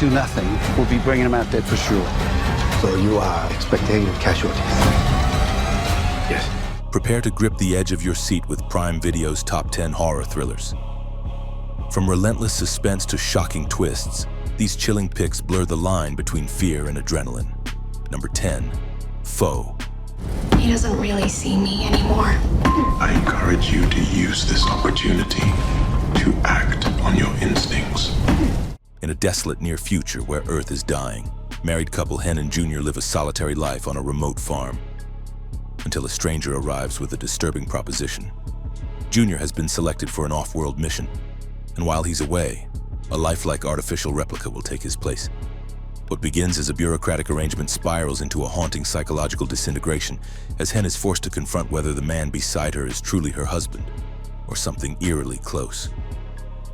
do nothing, we'll be bringing him out dead for sure. So you are expecting casualties? Yes. Prepare to grip the edge of your seat with Prime Video's top 10 horror thrillers. From relentless suspense to shocking twists, these chilling picks blur the line between fear and adrenaline. Number 10, Foe. He doesn't really see me anymore. I encourage you to use this opportunity to act on your instincts. In a desolate near future where Earth is dying, married couple Hen and Junior live a solitary life on a remote farm. Until a stranger arrives with a disturbing proposition. Junior has been selected for an off-world mission, and while he's away, a lifelike artificial replica will take his place. What begins as a bureaucratic arrangement spirals into a haunting psychological disintegration as Hen is forced to confront whether the man beside her is truly her husband or something eerily close.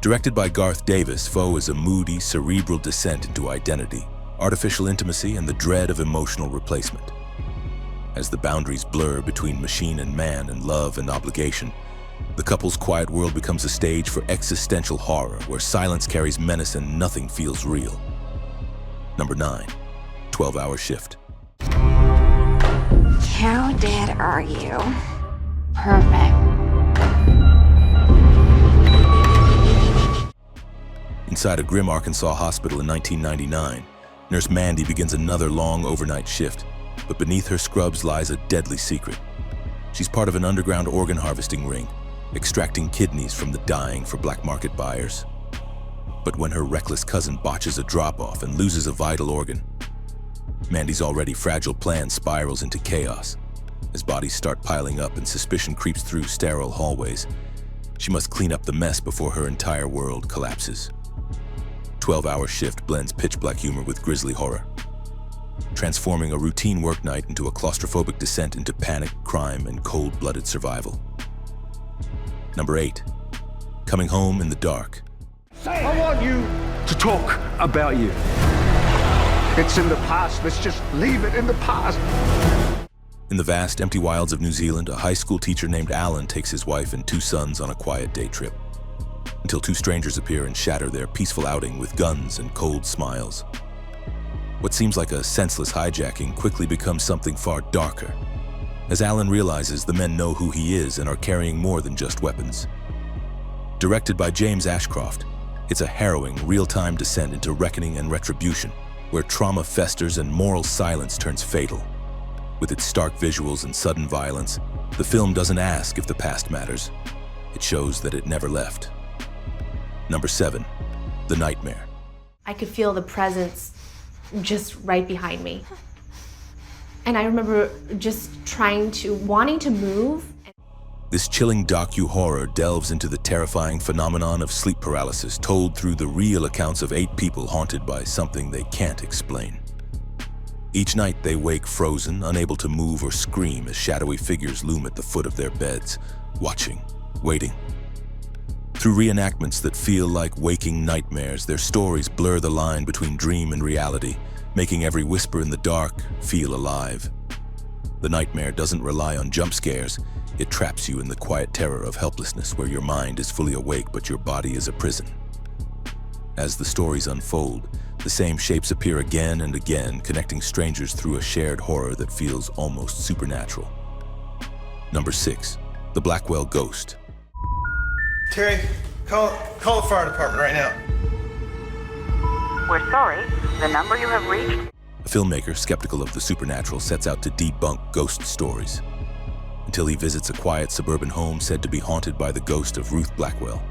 Directed by Garth Davis, Foe is a moody, cerebral descent into identity, artificial intimacy, and the dread of emotional replacement. As the boundaries blur between machine and man and love and obligation, the couple's quiet world becomes a stage for existential horror where silence carries menace and nothing feels real. Number 9, 12-Hour Shift. How dead are you? Perfect. Inside a grim Arkansas hospital in 1999, Nurse Mandy begins another long overnight shift, but beneath her scrubs lies a deadly secret. She's part of an underground organ harvesting ring, extracting kidneys from the dying for black market buyers. But when her reckless cousin botches a drop-off and loses a vital organ, Mandy's already fragile plan spirals into chaos. As bodies start piling up and suspicion creeps through sterile hallways, she must clean up the mess before her entire world collapses. 12-Hour Shift blends pitch-black humor with grisly horror, transforming a routine work night into a claustrophobic descent into panic, crime, and cold-blooded survival. Number 8, Coming Home in the Dark. I want you to talk about you. It's in the past. Let's just leave it in the past. In the vast, empty wilds of New Zealand, a high school teacher named Alan takes his wife and 2 sons on a quiet day trip, until 2 strangers appear and shatter their peaceful outing with guns and cold smiles. What seems like a senseless hijacking quickly becomes something far darker, as Alan realizes the men know who he is and are carrying more than just weapons. Directed by James Ashcroft, it's a harrowing, real-time descent into reckoning and retribution, where trauma festers and moral silence turns fatal. With its stark visuals and sudden violence, the film doesn't ask if the past matters. It shows that it never left. Number 7, The Nightmare. I could feel the presence just right behind me. And I remember just wanting to move. This chilling docu-horror delves into the terrifying phenomenon of sleep paralysis told through the real accounts of 8 people haunted by something they can't explain. Each night they wake frozen, unable to move or scream as shadowy figures loom at the foot of their beds, watching, waiting. Through reenactments that feel like waking nightmares, their stories blur the line between dream and reality, making every whisper in the dark feel alive. The Nightmare doesn't rely on jump scares. It traps you in the quiet terror of helplessness where your mind is fully awake but your body is a prison. As the stories unfold, the same shapes appear again and again, connecting strangers through a shared horror that feels almost supernatural. Number 6, The Blackwell Ghost. Terry, call the fire department right now. We're sorry. The number you have reached. A filmmaker skeptical of the supernatural sets out to debunk ghost stories, until he visits a quiet suburban home said to be haunted by the ghost of Ruth Blackwell,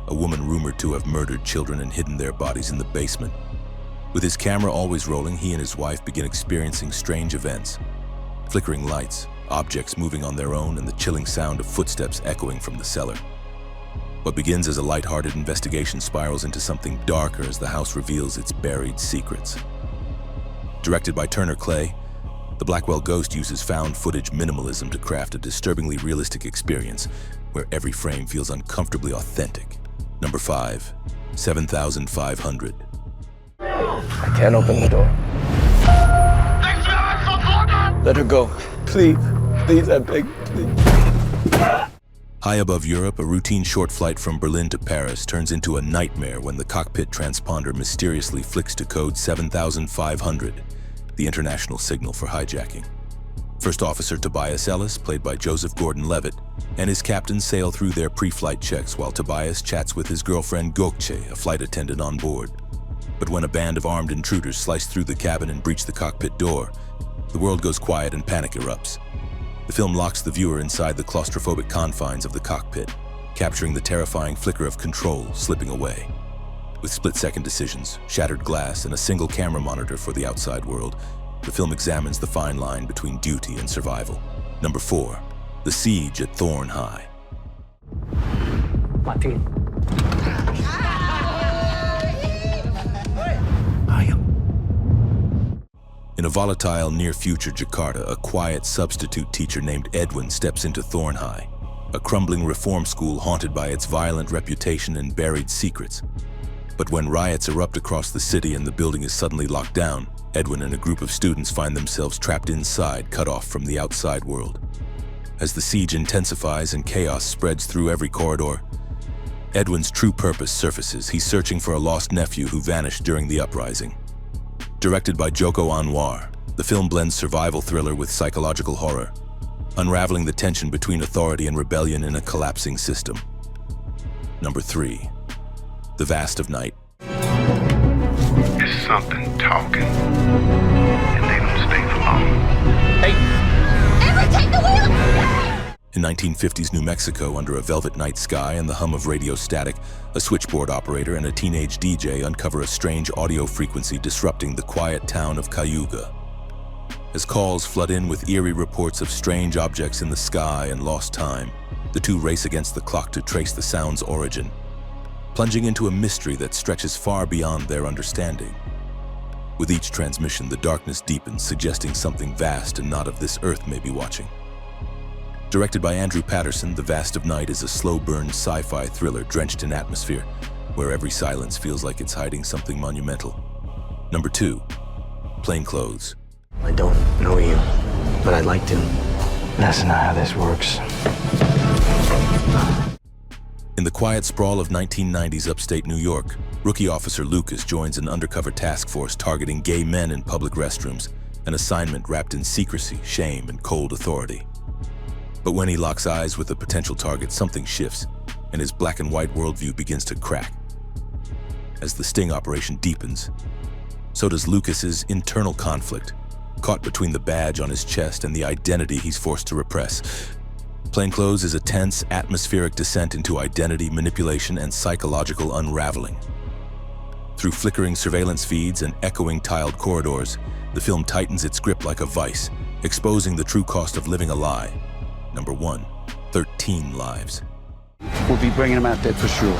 a woman rumored to have murdered children and hidden their bodies in the basement. With his camera always rolling, he and his wife begin experiencing strange events. Flickering lights, objects moving on their own, and the chilling sound of footsteps echoing from the cellar. What begins as a lighthearted investigation spirals into something darker as the house reveals its buried secrets. Directed by Turner Clay, The Blackwell Ghost uses found footage minimalism to craft a disturbingly realistic experience where every frame feels uncomfortably authentic. Number 5, 7,500. I can't open the door. Let her go. Please. Please, I beg, please. High above Europe, a routine short flight from Berlin to Paris turns into a nightmare when the cockpit transponder mysteriously flicks to code 7500, the international signal for hijacking. First Officer Tobias Ellis, played by Joseph Gordon-Levitt, and his captain sail through their pre-flight checks while Tobias chats with his girlfriend Gökçe, a flight attendant on board. But when a band of armed intruders slice through the cabin and breach the cockpit door, the world goes quiet and panic erupts. The film locks the viewer inside the claustrophobic confines of the cockpit, capturing the terrifying flicker of control slipping away. With split-second decisions, shattered glass, and a single camera monitor for the outside world, the film examines the fine line between duty and survival. Number 4, The Siege at Thorn High. In a volatile, near-future Jakarta, a quiet substitute teacher named Edwin steps into Thorn High, a crumbling reform school haunted by its violent reputation and buried secrets. But when riots erupt across the city and the building is suddenly locked down, Edwin and a group of students find themselves trapped inside, cut off from the outside world. As the siege intensifies and chaos spreads through every corridor, Edwin's true purpose surfaces. He's searching for a lost nephew who vanished during the uprising. Directed by Joko Anwar, the film blends survival thriller with psychological horror, unraveling the tension between authority and rebellion in a collapsing system. Number 3, The Vast of Night. It's something talking, and they don't stay for long. In 1950s New Mexico, under a velvet night sky and the hum of radio static, a switchboard operator and a teenage DJ uncover a strange audio frequency disrupting the quiet town of Cayuga. As calls flood in with eerie reports of strange objects in the sky and lost time, the two race against the clock to trace the sound's origin, plunging into a mystery that stretches far beyond their understanding. With each transmission, the darkness deepens, suggesting something vast and not of this earth may be watching. Directed by Andrew Patterson, The Vast of Night is a slow-burn sci-fi thriller drenched in atmosphere, where every silence feels like it's hiding something monumental. Number 2, Plainclothes. I don't know you, but I'd like to. That's not how this works. In the quiet sprawl of 1990s upstate New York, rookie officer Lucas joins an undercover task force targeting gay men in public restrooms, an assignment wrapped in secrecy, shame, and cold authority. But when he locks eyes with a potential target, something shifts, and his black and white worldview begins to crack. As the sting operation deepens, so does Lucas's internal conflict, caught between the badge on his chest and the identity he's forced to repress. Plainclothes is a tense, atmospheric descent into identity manipulation and psychological unraveling. Through flickering surveillance feeds and echoing tiled corridors, the film tightens its grip like a vice, exposing the true cost of living a lie. Number 1, 13 Lives. We'll be bringing him out dead for sure.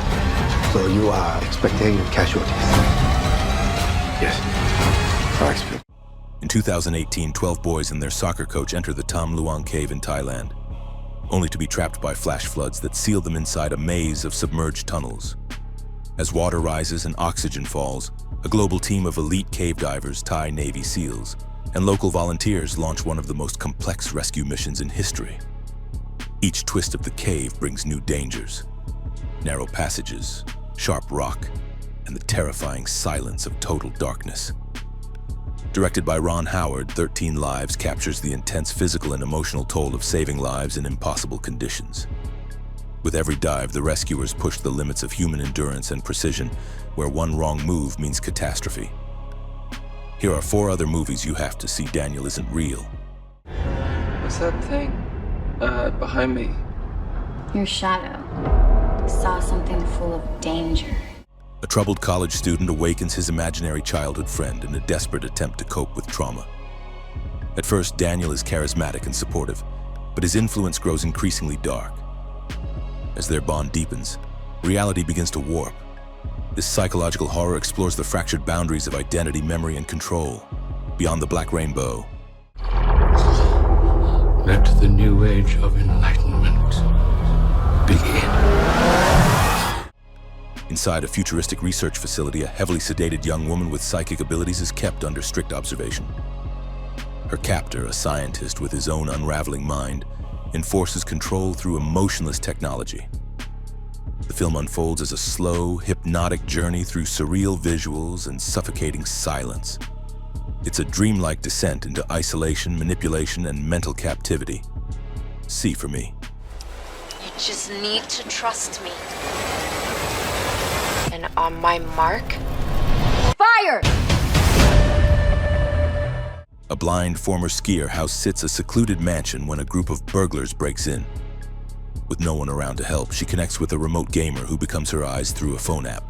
So you are expecting casualties? Yes. I expect. In 2018, 12 boys and their soccer coach enter the Tam Luang cave in Thailand, only to be trapped by flash floods that seal them inside a maze of submerged tunnels. As water rises and oxygen falls, a global team of elite cave divers, Thai Navy SEALs, and local volunteers launch one of the most complex rescue missions in history. Each twist of the cave brings new dangers: narrow passages, sharp rock, and the terrifying silence of total darkness. Directed by Ron Howard, 13 Lives captures the intense physical and emotional toll of saving lives in impossible conditions. With every dive, the rescuers push the limits of human endurance and precision, where one wrong move means catastrophe. Here are 4 other movies you have to see. Daniel Isn't Real. What's that thing? Behind me. Your shadow saw something full of danger. A troubled college student awakens his imaginary childhood friend in a desperate attempt to cope with trauma. At first, Daniel is charismatic and supportive, but his influence grows increasingly dark. As their bond deepens, reality begins to warp. This psychological horror explores the fractured boundaries of identity, memory, and control. Beyond the Black Rainbow. Let the new age of enlightenment begin. Inside a futuristic research facility, a heavily sedated young woman with psychic abilities is kept under strict observation. Her captor, a scientist with his own unraveling mind, enforces control through emotionless technology. The film unfolds as a slow, hypnotic journey through surreal visuals and suffocating silence. It's a dreamlike descent into isolation, manipulation, and mental captivity. See for me. You just need to trust me. And on my mark, fire! A blind former skier house sits a secluded mansion when a group of burglars breaks in. With no one around to help, she connects with a remote gamer who becomes her eyes through a phone app.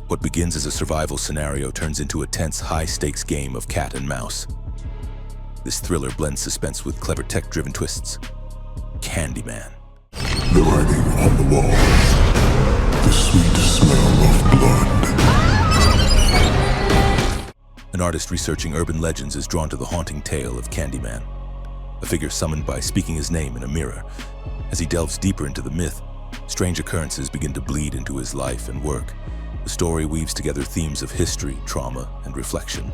What begins as a survival scenario turns into a tense, high-stakes game of cat and mouse. This thriller blends suspense with clever tech-driven twists. Candyman. The writing on the wall. The sweet smell of blood. An artist researching urban legends is drawn to the haunting tale of Candyman, a figure summoned by speaking his name in a mirror. As he delves deeper into the myth, strange occurrences begin to bleed into his life and work. The story weaves together themes of history, trauma, and reflection.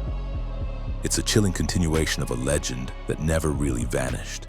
It's a chilling continuation of a legend that never really vanished.